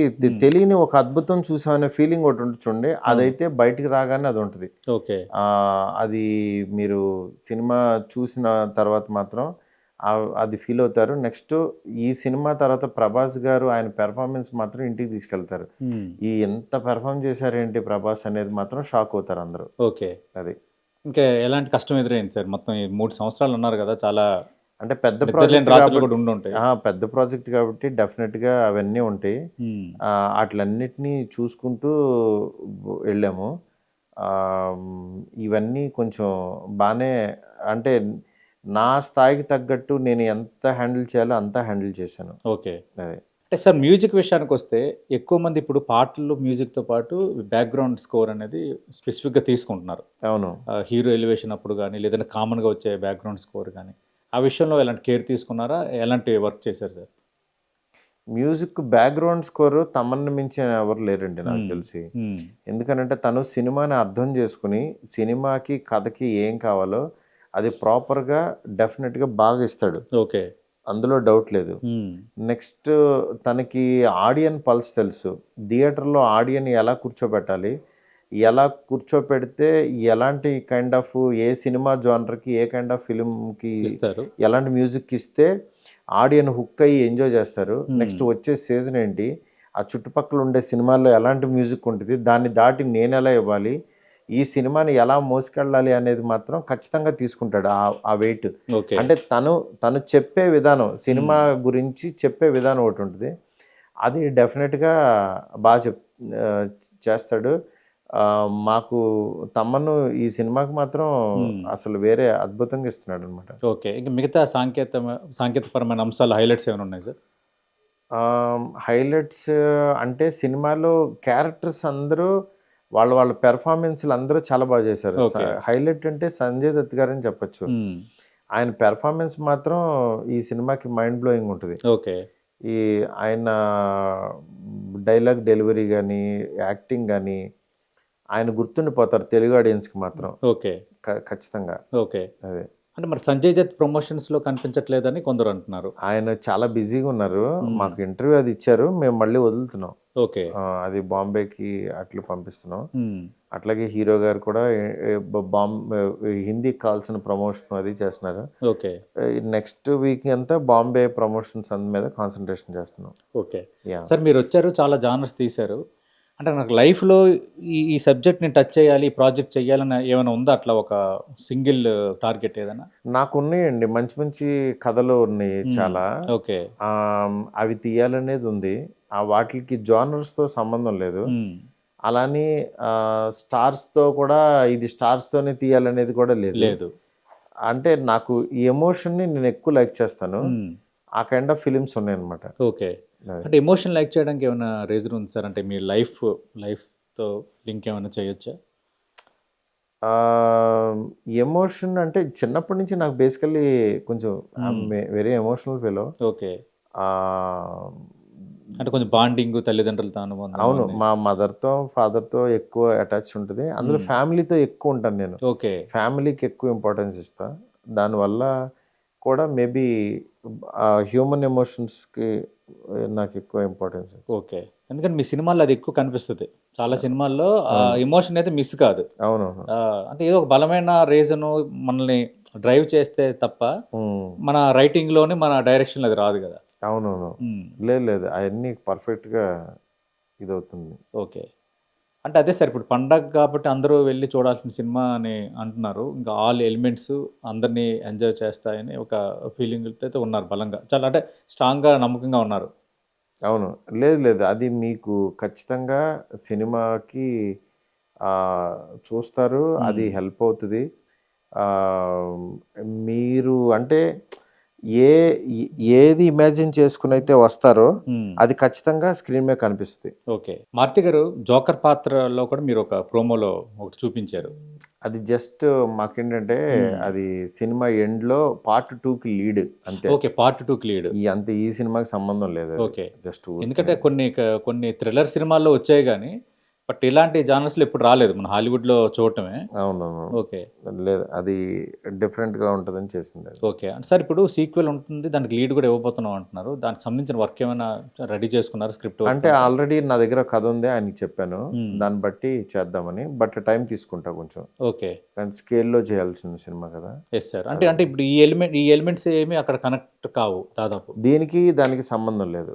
తెలియని ఒక అద్భుతం చూసామనే ఫీలింగ్ ఒకటి ఉంటుంది చూడండి. అదైతే బయటికి రాగానే అది ఉంటది. ఓకే. అది మీరు సినిమా చూసిన తర్వాత మాత్రం అది ఫీల్ అవుతారు. నెక్స్ట్ ఈ సినిమా తర్వాత ప్రభాస్ గారు ఆయన పెర్ఫార్మెన్స్ మాత్రం ఇంటికి తీసుకెళ్తారు. హ్మ్. ఎంత పెర్ఫార్మ్ చేశారేంటి ప్రభాస్ అనేది మాత్రం షాక్ అవుతారు అందరూ. ఓకే. అది. ఇంకా ఎలాంటి కష్టం ఎదురైంది సార్? మొత్తం ఈ 3 సంవత్సరాలు ఉన్నారు గదా! చాలా అంటే పెద్ద నిద్రలేని ప్రాజెక్ట్ రాత్రులు కాబట్టి కూడా ఉండుంటాయి. పెద్ద ప్రాజెక్ట్ కాబట్టి డెఫినెట్‌గా అవన్నీ ఉంటాయి. హ్మ్. ఆటిలన్నిటిని చూసుకుంటూ వెళ్ళాము. ఇవన్నీ కొంచెం బానే అంటే నా స్థాయికి తగ్గట్టు నేను ఎంత హ్యాండిల్ చేయాలో అంతా హ్యాండిల్ చేశాను. ఓకే. అది. అంటే సార్ మ్యూజిక్ విషయానికొస్తే ఎక్కువ మంది ఇప్పుడు పాటలు, మ్యూజిక్‌తో పాటు బ్యాక్‌గ్రౌండ్ స్కోర్ అనేది స్పెసిఫిక్‌గా తీసుకుంటున్నారు. అవును. హీరో ఎలివేషన్ అప్పుడు గానీ, లేదంటే కామన్‌గా వచ్చే బ్యాక్‌గ్రౌండ్ స్కోర్ గానీ, ఆ విషయంలో ఎలాంటి కేర్ తీసుకున్నారా? ఎలాంటి వర్క్ చేశారు సార్? మ్యూజిక్ బ్యాక్‌గ్రౌండ్ స్కోర్ తమన్‌ని మించిన ఎవరు లేరండి నాకు హ్మ్. తెలిసి. హ్మ్. ఎందుకనంటే తను సినిమాని అర్థం చేసుకొని, సినిమాకి, కథకి ఏం కావాలో అది ప్రాపర్‌గా డెఫినెట్‌గా బాగా ఇస్తాడు. ఓకే. అందులో డౌట్ లేదు. హ్మ్. నెక్స్ట్ తనకి ఆడియన్ పల్స్ తెలుసు. థియేటర్‌లో ఆడియన్ ఎలా కూర్చోబెట్టాలి? ఎలా కూర్చోపెడితే ఎలాంటి కైండ్ ఆఫ్ ఏ సినిమా జోనర్‌కి, ఏ కైండ్ ఆఫ్ ఫిల్మ్‌కి ఇస్తారు. ఎలాంటి మ్యూజిక్ ఇస్తే ఆడియన్ హుక్ అయ్యి ఎంజాయ్ చేస్తారు. హ్మ్. నెక్స్ట్ వచ్చే సీజన్ ఏంటి? ఆ చుట్టుపక్కల ఉండే సినిమాల్లో ఎలాంటి మ్యూజిక్ ఉంటది? దాన్ని దాటి నేనెలా ఇవ్వాలి? ఈ సినిమాని ఎలా మోసుకెళ్ళాలి అనేది మాత్రం ఖచ్చితంగా తీసుకుంటాడు ఆ వెయిట్. ఓకే. అంటే తను చెప్పే విధానం, సినిమా గురించి చెప్పే విధానం ఒకటుంటది. అది డెఫినెట్‌గా బా చెప్ ఆహ్, చేస్తాడు. మాకు తమను ఈ సినిమాకి మాత్రం హ్మ్. అసలు వేరే అద్భుతంగా ఇస్తున్నాడనమాట. ఓకే. ఇంక మిగతా సాంకేతికపరమైన అంశాలు హైలైట్స్ ఏమైనా ఉన్నాయా సార్? హైలైట్స్ అంటే సినిమాలో క్యారెక్టర్స్ అందరూ వాళ్ళ పెర్ఫార్మన్స్‌లు అందరూ చాలా బాగా చేశారు. ఓకే. హైలైట్ అంటే సంజయ్ దత్ గారని చెప్పొచ్చు. హ్మ్. ఆయన పెర్ఫార్మన్స్ మాత్రం ఈ సినిమాకి మైండ్ బ్లోయింగ్ ఉంటది. ఓకే. ఈ ఆయన డైలాగ్ డెలివరీ గానీ, యాక్టింగ్ గానీ, ఆయన గుర్తుండిపోతారు తెలుగు ఆడియన్స్‌కి మాత్రం. ఓకే. ఖచ్చితంగా. ఓకే. అదే. అంటే మరి సంజయ్ దత్ ప్రమోషన్స్లో కనిపించట్లేదని కొందరు అంటున్నారు. ఆయన చాలా బిజీగా ఉన్నారు. మ్మ్. మాకు ఇంటర్వ్యూ అది ఇచ్చారు, మేము మళ్ళీ వదులుతున్నాం. ఓకే. అది బాంబేకి అట్లా పంపిస్తున్నాం. మ్మ్. అట్లాగే హీరో గారు కూడా హిందీకి కావాల్సిన ప్రమోషన్ అది చేస్తున్నారు. ఓకే. నెక్స్ట్ వీక్ అంతా బాంబే ప్రమోషన్స్ మీద కాన్సన్ట్రేషన్ చేస్తున్నాం. ఓకే. యా సార్ మీరు వచ్చారు, చాలా జానర్స్ తీశారు. అంటే నాకు లైఫ్లో ఈ సబ్జెక్ట్ నేను టచ్ చేయాలి, ఈ ప్రాజెక్ట్ చేయాలని ఏమైనా ఉందా అట్లా ఒక సింగిల్ టార్గెట్ ఏదైనా? నాకు ఉన్నాయండి, మంచి మంచి కథలు ఉన్నాయి చాలా. ఓకే. అవి తీయాలనేది ఉంది. వాటికి జానర్స్తో సంబంధం లేదు. మ్మ్. అలానే స్టార్స్తో కూడా ఇది స్టార్స్తోనే తీయాలనేది కూడా లేదు. లేదు. అంటే నాకు ఈ ఎమోషన్ని నేను ఎక్కువ లైక్ చేస్తాను. మ్మ్. ఆ కైండ్ ఆఫ్ ఫిలిమ్స్ ఉన్నాయన్నమాట. ఓకే. అంటే ఎమోషన్ లైక్ చేయడానికి ఏమైనా రీజన్ ఉంది సార్? అంటే మీ లైఫ్తో లింక్ ఏమైనా చేయొచ్చా? ఎమోషన్ అంటే చిన్నప్పటి నుంచి నాకు బేసికల్లీ కొంచెం వెరీ ఎమోషనల్ ఫీలో. ఓకే. అంటే కొంచెం బాండింగ్, తల్లిదండ్రులతో అనుబంధం. అవును, మా మదర్తో ఫాదర్తో ఎక్కువ అటాచ్ ఉంటుంది. అందులో ఫ్యామిలీతో ఎక్కువ ఉంటాను నేను. ఓకే. ఫ్యామిలీకి ఎక్కువ ఇంపార్టెన్స్ ఇస్తా. దానివల్ల కూడా మేబీ హ్యూమన్ ఎమోషన్స్కి నాకు ఎక్కువ ఇంపార్టెన్స్. ఓకే. ఎందుకంటే మీ సినిమాల్లో అది ఎక్కువ కనిపిస్తుంది. చాలా సినిమాల్లో ఎమోషన్ అయితే మిస్ కాదు. అవునవును. అంటే ఏదో ఒక బలమైన రీజను మనల్ని డ్రైవ్ చేస్తే తప్ప మన రైటింగ్లోనే మన డైరెక్షన్ అది రాదు కదా. అవునవును. లేదు అవన్నీ పర్ఫెక్ట్గా ఇదవుతుంది. ఓకే. అంటే అదే సార్, ఇప్పుడు పండగ కాబట్టి అందరూ వెళ్ళి చూడాల్సిన సినిమా అని అంటున్నారు. ఇంకా ఆల్ ఎలిమెంట్స్ అందరినీ ఎంజాయ్ చేస్తాయని ఒక ఫీలింగ్ అయితే ఉన్నారు బలంగా, చాలా అంటే స్ట్రాంగ్గా నమ్మకంగా ఉన్నారు. అవును. లేదు అది మీకు ఖచ్చితంగా సినిమాకి చూస్తారు, అది హెల్ప్ అవుతుంది. మీరు అంటే ఏది ఇమాజిన్ చేసుకుని అయితే వస్తారో అది ఖచ్చితంగా స్క్రీన్ మీద కనిపిస్తుంది. ఓకే. మారుతి గారు జోకర్ పాత్రలో కూడా మీరు ఒక ప్రోమోలో ఒకటి చూపించారు. అది జస్ట్ మాకేంటంటే అది సినిమా ఎండ్లో పార్ట్ 2కి లీడ్ అంతే. ఓకే. పార్ట్ 2కి లీడ్. అంతే, ఈ సినిమాకి సంబంధం లేదు. ఓకే. జస్ట్ ఎందుకంటే కొన్ని థ్రిల్లర్ సినిమాల్లో వచ్చాయి కానీ బట్ ఇలాంటి జానర్స్లో ఎప్పుడు రాలేదు మన హాలీవుడ్లో చూడటమే. అవునవును. ఓకే. లేదు, అది డిఫరెంట్గా ఉంటుందని చేసింది. ఓకే. అంటే సార్ ఇప్పుడు సీక్వెల్ ఉంటుంది, దానికి లీడ్ కూడా ఇవ్వబోతున్నాం అంటున్నారు. దానికి సంబంధించిన వర్క్ ఏమైనా రెడీ చేసుకున్నారు? స్క్రిప్ట్ అంటే ఆల్రెడీ నా దగ్గర కథ ఉంది, ఆయనకి చెప్పాను. దాన్ని బట్టి చేద్దామని. బట్ టైం తీసుకుంటా కొంచెం. ఓకే. కానీ స్కేల్లో చేయాల్సిన సినిమా కదా. Yes sir. అంటే ఇప్పుడు ఈ ఎలిమెంట్స్ ఏమి అక్కడ కనెక్ట్ కావు దాదాపు. దీనికి దానికి సంబంధం లేదు.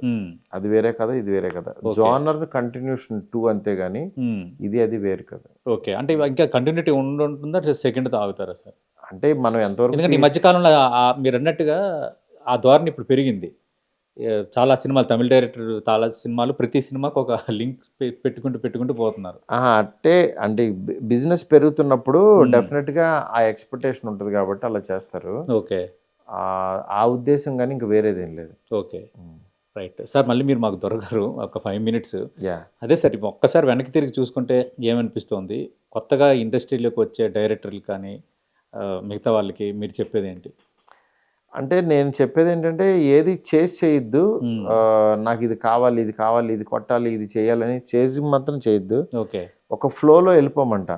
అది వేరే కథ, ఇది వేరే కథ. జానర్ కంటిన్యూషన్ 2 అంతే గానీ అది వేరు కదా. ఓకే. అంటే ఇంకా కంటిన్యూటీ ఉంటుందా, సెకండ్ ఆగుతారా సార్? అంటే మనం ఎంతవరకు, ఎందుకంటే ఈ మధ్యకాలంలో మీరు అన్నట్టుగా ఆ ధోరణి ఇప్పుడు పెరిగింది. చాలా సినిమాలు, తమిళ డైరెక్టర్ చాలా సినిమాలు ప్రతి సినిమాకి ఒక లింక్ పెట్టుకుంటూ పోతున్నారు. అంటే బిజినెస్ పెరుగుతున్నప్పుడు డెఫినెట్గా ఆ ఎక్స్పెక్టేషన్ ఉంటుంది కాబట్టి అలా చేస్తారు. ఓకే. ఆ ఉద్దేశం కానీ ఇంకా వేరేదేం లేదు. ఓకే. Right sir. మళ్ళీ మీరు మాకు దొరకరు ఒక 5 మినిట్స్. యా అదే సార్, ఇప్పుడు ఒక్కసారి వెనక్కి తిరిగి చూసుకుంటే ఏమనిపిస్తుంది? కొత్తగా ఇండస్ట్రీలోకి వచ్చే డైరెక్టర్లు కానీ మిగతా వాళ్ళకి మీరు చెప్పేది ఏంటి? అంటే నేను చెప్పేది ఏంటంటే, ఏది చేయొద్దు. నాకు ఇది కావాలి, ఇది కావాలి, ఇది కొట్టాలి, ఇది చేయాలని చేసి మాత్రం చేయొద్దు. ఓకే. ఒక ఫ్లోలో వెళ్ళిపోమంట.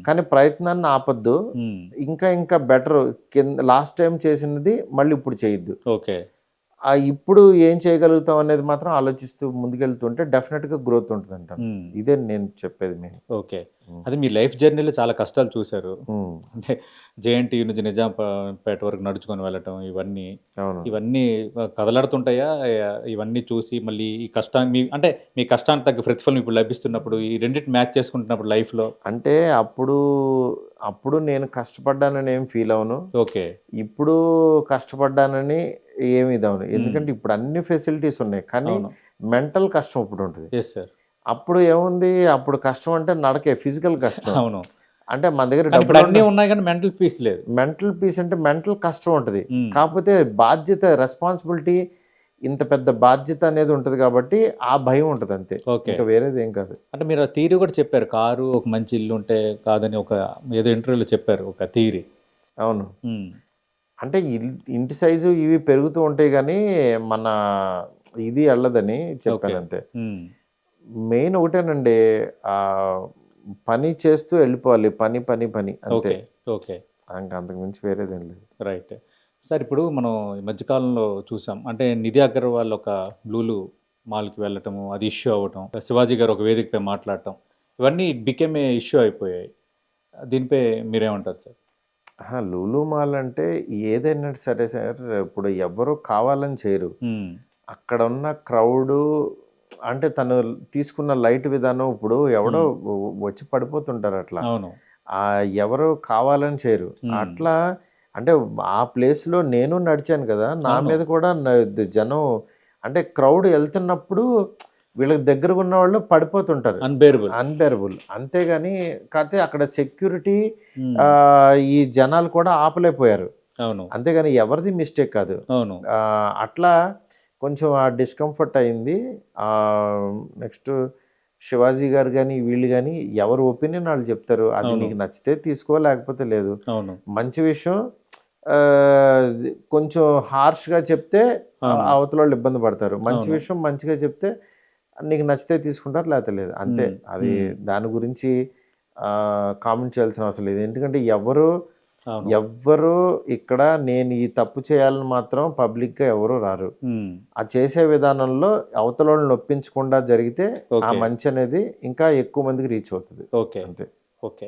కానీ ప్రయత్నాన్ని ఆపొద్దు. ఇంకా బెటర్ లాస్ట్ టైం చేసినది మళ్ళీ ఇప్పుడు చేయొద్దు. ఓకే. ఇప్పుడు ఏం చేయగలుగుతాం అనేది మాత్రం ఆలోచిస్తూ ముందుకెళ్తుంటే డెఫినెట్గా గ్రోత్ ఉంటుందంట. ఇదే నేను చెప్పేది మెయిన్. ఓకే. అది మీ లైఫ్ జర్నీలో చాలా కష్టాలు చూశారు. అంటే జేఎన్టీయూ నుంచి నిజాంపేట వరకు నడుచుకొని వెళ్ళటం, ఇవన్నీ కదలాడుతుంటాయా? ఇవన్నీ చూసి మళ్ళీ ఈ కష్టాన్ని అంటే మీ కష్టానికి తగ్గ ప్రతిఫలం ఇప్పుడు లభిస్తున్నప్పుడు ఈ రెండింటిని మ్యాచ్ చేసుకుంటున్నప్పుడు లైఫ్లో అంటే అప్పుడు నేను కష్టపడ్డానని ఏం ఫీల్ అవును. ఓకే. ఇప్పుడు కష్టపడ్డానని ఏమి ఇదవును. ఎందుకంటే ఇప్పుడు అన్ని ఫెసిలిటీస్ ఉన్నాయి, కానీ మెంటల్ కష్టం ఇప్పుడు ఉంటుంది. Yes sir. అప్పుడు ఏముంది, అప్పుడు కష్టం అంటే నడకే, ఫిజికల్ కష్టం. అవును. అంటే మన దగ్గర డబ్బులు అన్నీ ఉన్నాయి కానీ మెంటల్ పీస్ లేదు. మెంటల్ పీస్ అంటే మెంటల్ కష్టం ఉంటుంది. కాకపోతే బాధ్యత, రెస్పాన్సిబిలిటీ, ఇంత పెద్ద బాధ్యత అనేది ఉంటుంది కాబట్టి ఆ భయం ఉంటుంది అంతే. ఇంకా వేరేది ఏం కాదు. అంటే మీరు ఆ థీరీ కూడా చెప్పారు, కారు ఒక మంచి ఇల్లు ఉంటే కాదని ఒక ఏదో ఇంటర్వ్యూలో చెప్పారు ఒక థీరీ. అవును. అంటే ఇంటి సైజు ఇవి పెరుగుతూ ఉంటాయి కానీ మన ఇది వెళ్ళదని చెప్పాను అంతే. మెయిన్ ఒకటేనండి, పని చేస్తూ వెళ్ళిపోవాలి. పని అంతే. ఓకే. ఇంకా అంతకుమించి వేరేదేం లేదు. రైట్. సార్ ఇప్పుడు మనం ఈ మధ్యకాలంలో చూసాం. అంటే నిధి అగర్వాల్ ఒక లూలు మాల్‌కి వెళ్ళటము, అది ఇష్యూ అవ్వటం. శివాజీ గారు ఒక వేదికపై మాట్లాడటం. ఇవన్నీ బికెమ్ ఏ ఇష్యూ అయిపోయాయి. దీనిపై మీరేమంటారు సార్? లూలు మాల్ అంటే ఏదైనా సరే సార్, ఇప్పుడు ఎవ్వరు కావాలని చేయరు. అక్కడ ఉన్న క్రౌడు అంటే తను తీసుకున్న లైట్ విధానం ఇప్పుడు ఎవడో వచ్చి పడిపోతుంటారు అట్లా. అవును. ఎవరు కావాలని చేయరు. అట్లా అంటే ఆ ప్లేస్‌లో నేను నడిచాను కదా! నా అవును. మీద కూడా జనం అంటే క్రౌడ్ ఎళ్తున్నప్పుడు వీళ్ళకి దగ్గరగా ఉన్నవాళ్ళు పడిపోతుంటారు. అన్‌బేరబుల్. అంతేగాని కాతే అక్కడ సెక్యూరిటీ ఈ జనాలు కూడా ఆపలేకపోయారు. అవును. అంతేగాని ఎవరిది మిస్టేక్ కాదు. అవును. అట్లా కొంచెం ఆ డిస్కంఫర్ట్ అయింది. నెక్స్ట్ శివాజీ గారు గానీ, వీళ్ళు గానీ ఎవరి ఒపీనియన్ వాళ్ళు చెప్తారు. అది అవును. నీకు నచ్చితే తీసుకో, లేకపోతే లేదు. అవును. మంచి విషయం కొంచెం హార్ష్‌గా చెప్తే అవును. అవతలోళ్ళు ఇబ్బంది పడతారు. మంచి అవును. విషయం మంచిగా చెప్తే నీకు నచ్చితే తీసుకుంటారు, లేకపోతే లేదు. అంతే. అది దాని గురించి కామెంట్ చేయాల్సిన అవసరం లేదు. ఎందుకంటే అవును. ఎవ్వరు ఇక్కడ నేను ఈ తప్పు చేయాలని మాత్రం పబ్లిక్‌గా ఎవరు రారు. ఆ చేసే విధానంలో అవతలోళ్ళని నొప్పించకుండా జరిగితే ఆ ఓకే. మంచి అనేది ఇంకా ఎక్కువ మందికి రీచ్ అవుతుంది. ఓకే. అంతే. ఓకే.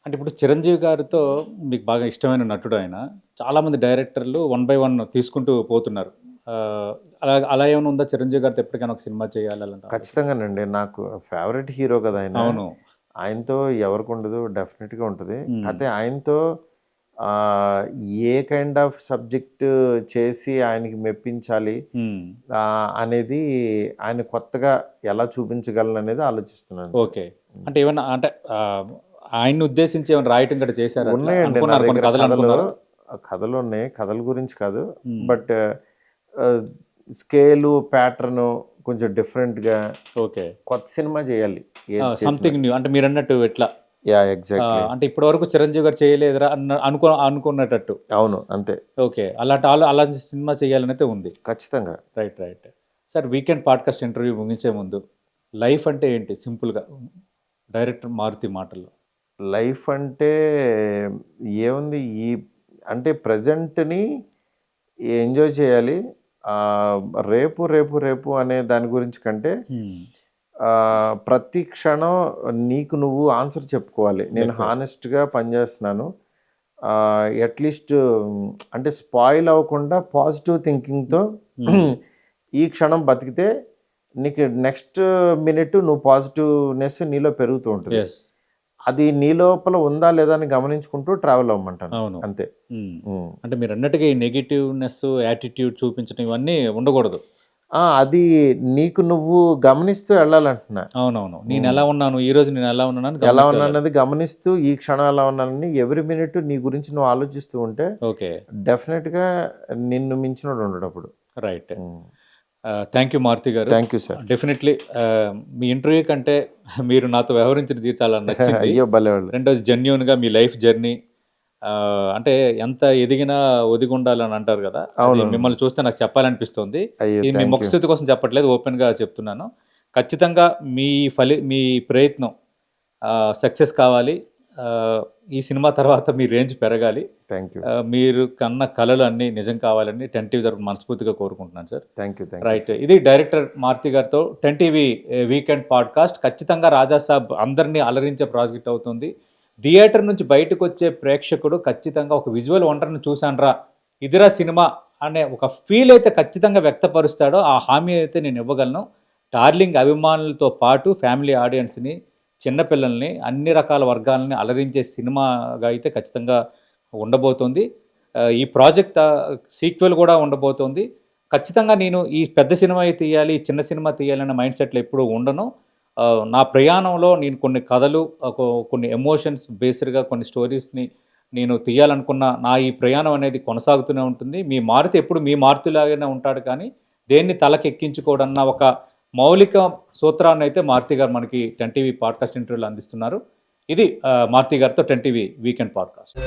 అంటే ఇప్పుడు చిరంజీవి గారితో మీకు బాగా ఇష్టమైన నటుడు ఆయన. చాలామంది డైరెక్టర్లు వన్ బై వన్ తీసుకుంటూ పోతున్నారు. అలా అలా ఏమైనా ఉందా చిరంజీవి గారితో ఎప్పటికైనా ఒక సినిమా చేయాలి అలాంటి ఆలోచన? ఖచ్చితంగానండి. నాకు ఫేవరెట్ హీరో కదా ఆయన. అవును. ఆయనతో ఎవరికి ఉండదు, డెఫినెట్‌గా ఉంటుంది. హ్మ్. అయితే ఆయనతో ఆహ్, ఏ కైండ్ ఆఫ్ సబ్జెక్ట్ చేసి ఆయనకి మెప్పించాలి అనేది ఆయన కొత్తగా ఎలా చూపించగలననేది ఆలోచిస్తున్నాను. ఓకే. అంటే ఏమన్నా అంటే ఆయన్ని ఉద్దేశించి ఏమైనా రాయటం గట్టా చేశారా అట్లా? ఉన్నాయండి నా అనుకున్నారా? కొన్ని దగ్గర కథలు కథలు. అనుకున్నారా? కథలు ఉన్నాయి. కథల గురించి కాదు. హ్మ్. బట్ స్కేలు, ప్యాటర్ను కొంచెం డిఫరెంట్‌గా ఓకే. కొత్త సినిమా చేయాలి. ఏది చేసినా. సంథింగ్ న్యూ అంటే మీరన్నట్టు ఎట్లా? ఎగ్జాక్ట్‌లీ. అంటే ఇప్పటివరకు చిరంజీవి గారు చేయలేదురా అనుకునేటట్టు. అవును. అంతే. ఓకే. అలాంటి సినిమా చేయాలనైతే ఉంది. ఖచ్చితంగా. Right. Right. Sir weekend podcast interview ముగించే ముందు లైఫ్ అంటే ఏంటి సింపుల్‌గా? డైరెక్టర్ మారుతి మాటల్లో. లైఫ్ అంటే ఏముంది అంటే ప్రెజెంట్‌ని ఎంజాయ్ చేయాలి. రేపు, రేపు, రేపు అనే దాని గురించి కంటే ప్రతి క్షణం నీకు నువ్వు ఆన్సర్ చెప్పుకోవాలి. నేను హానెస్ట్‌గా పనిచేస్తున్నాను. అట్‌లీస్ట్ అంటే స్పాయిల్ అవ్వకుండా పాజిటివ్ థింకింగ్‌తో ఈ క్షణం బతికితే నీకు నెక్స్ట్ మినిట్ నువ్వు పాజిటివ్‌నెస్ నీలో పెరుగుతూ ఉంటుంది. అది నీ లోపల ఉందా లేదా అని గమనించుకుంటూ ట్రావెల్ అవ్వమంటాను. అవును. అంతే. అంటే మీరన్నట్టుగా ఈ నెగెటివ్‌నెస్, యాటిట్యూడ్ చూపించడం ఇవన్నీ ఉండకూడదు. అది నీకు నువ్వు గమనిస్తూ వెళ్ళాలంటున్నా. అవునవును. నేనెలా ఉన్నాను, ఈరోజు నేనెలా ఉన్నానని ఎలా గమనిస్తూ వెళ్ళాలి. ఉన్నానన్నది గమనిస్తూ ఈ క్షణం ఎలా ఉన్నానని ఎవ్రీ మినిట్ నీ గురించి నువ్వు ఆలోచిస్తూ ఉంటే ఓకే. డెఫినెట్‌గా నిన్ను మించినోడు ఉండడు అప్పుడు. రైట్. థ్యాంక్ యూ మారుతి గారు. Thank you sir. Definitely me interview కంటే మీరు నాతో వ్యవహరించిన చాలా నచ్చింది. అయ్యో భలేవాళ్ళు. రెండోది జెన్యూన్‌గా మీ లైఫ్ జర్నీ అంటే ఎంత ఎదిగినా ఒదిగుండాలని అంటారు కదా! అది మిమ్మల్ని చూస్తే నాకు చెప్పాలనిపిస్తుంది. ఇది మీ ముఖస్తుతి కోసం చెప్పట్లేదు, ఓపెన్‌గా చెప్తున్నాను. ఖచ్చితంగా మీ ప్రయత్నం సక్సెస్ కావాలి. ఈ సినిమా తర్వాత మీ రేంజ్ పెరగాలి. Thank you. మీరు కన్న కలలు అన్నీ నిజం కావాలని 10 టీవీ తరపున మనస్ఫూర్తిగా కోరుకుంటున్నాను సార్. Thank you. రైట్. ఇది డైరెక్టర్ మారుతి గారితో 10 టీవీ వీకెండ్ పాడ్‌కాస్ట్. ఖచ్చితంగా రాజాసాబ్ అందరినీ అలరించే ప్రాజెక్ట్ అవుతుంది. థియేటర్ నుంచి బయటకు వచ్చే ప్రేక్షకుడు ఖచ్చితంగా ఒక విజువల్ వండర్‌ని చూసానురా, ఇదిరా సినిమా అనే ఒక ఫీల్ అయితే ఖచ్చితంగా వ్యక్తపరుస్తాడో ఆ హామీ అయితే నేను ఇవ్వగలను. డార్లింగ్ అభిమానులతో పాటు ఫ్యామిలీ ఆడియన్స్‌ని, చిన్నపిల్లల్ని, అన్ని రకాల వర్గాలని అలరించే సినిమాగా అయితే ఖచ్చితంగా ఉండబోతోంది. ఈ ప్రాజెక్ట్ సీక్వెల్ కూడా ఉండబోతోంది. ఖచ్చితంగా నేను ఈ పెద్ద సినిమా తీయాలి, చిన్న సినిమా తీయాలనే మైండ్ సెట్‌లో ఎప్పుడూ ఉండను. నా ప్రయాణంలో నేను కొన్ని కథలు, కొన్ని ఎమోషన్స్ బేస్డ్‌గా కొన్ని స్టోరీస్‌ని నేను తీయాలనుకున్న నా ఈ ప్రయాణం అనేది కొనసాగుతూనే ఉంటుంది. మీ మారుతి ఎప్పుడు మీ మారుతిలాగానే ఉంటాడు కానీ దేన్ని తలకెక్కించుకోడన్న ఒక మౌలిక సూత్రాన్ని అయితే మారుతి గారు మనకి 10 టీవీ పాడ్‌కాస్ట్ ఇంటర్వ్యూలో అందిస్తున్నారు. ఇది మారుతి గారితో 10 టీవీ వీకెండ్ పాడ్‌కాస్ట్.